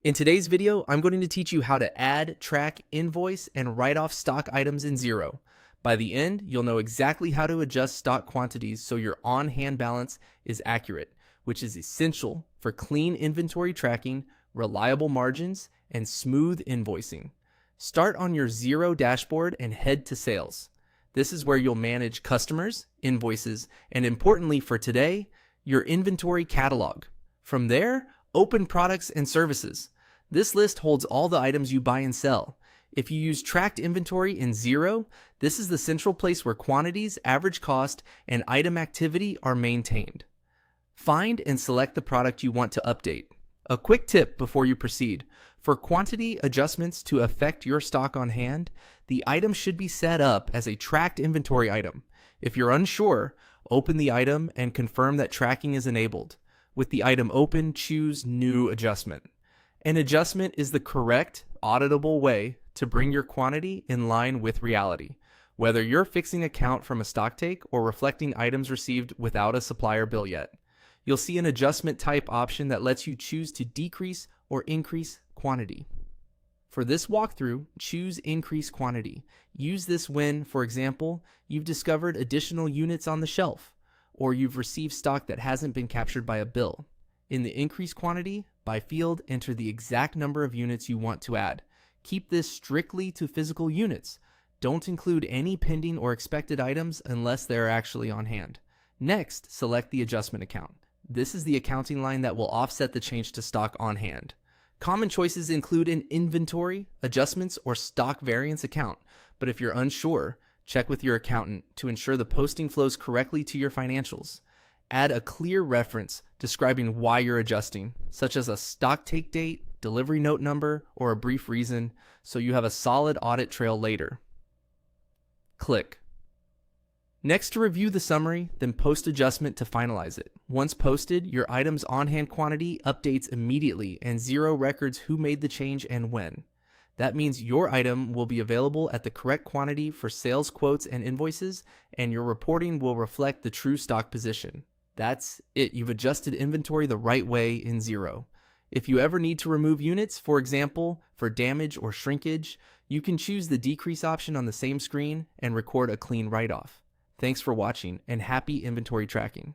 In today's video, I'm going to teach you how to add, track, invoice, and write off stock items in Xero. By the end, you'll know exactly how to adjust stock quantities so your on-hand balance is accurate, which is essential for clean inventory tracking, reliable margins, and smooth invoicing. Start on your Xero dashboard and head to Sales. This is where you'll manage customers, invoices, and importantly for today, your inventory catalog. From there, open products and services. This list holds all the items you buy and sell. If you use tracked inventory in Xero, this is the central place where quantities, average cost, and item activity are maintained. Find and select the product you want to update. A quick tip before you proceed. For quantity adjustments to affect your stock on hand, the item should be set up as a tracked inventory item. If you're unsure, open the item and confirm that tracking is enabled. With the item open, choose New Adjustment. An adjustment is the correct, auditable way to bring your quantity in line with reality, whether you're fixing a count from a stock take or reflecting items received without a supplier bill yet. You'll see an adjustment type option that lets you choose to decrease or increase quantity. For this walkthrough, choose Increase Quantity. Use this when, for example, you've discovered additional units on the shelf, or you've received stock that hasn't been captured by a bill. In the increase quantity, by field, enter the exact number of units you want to add. Keep this strictly to physical units. Don't include any pending or expected items unless they are actually on hand. Next, select the adjustment account. This is the accounting line that will offset the change to stock on hand. Common choices include an inventory, adjustments, or stock variance account, but if you're unsure, check with your accountant to ensure the posting flows correctly to your financials. Add a clear reference describing why you're adjusting, such as a stock take date, delivery note number, or a brief reason, so you have a solid audit trail later. Click. Next, to review the summary, then post adjustment to finalize it. Once posted, your item's on-hand quantity updates immediately and Xero records who made the change and when. That means your item will be available at the correct quantity for sales quotes and invoices, and your reporting will reflect the true stock position. That's it. You've adjusted inventory the right way in Xero. If you ever need to remove units, for example, for damage or shrinkage, you can choose the decrease option on the same screen and record a clean write-off. Thanks for watching, and happy inventory tracking.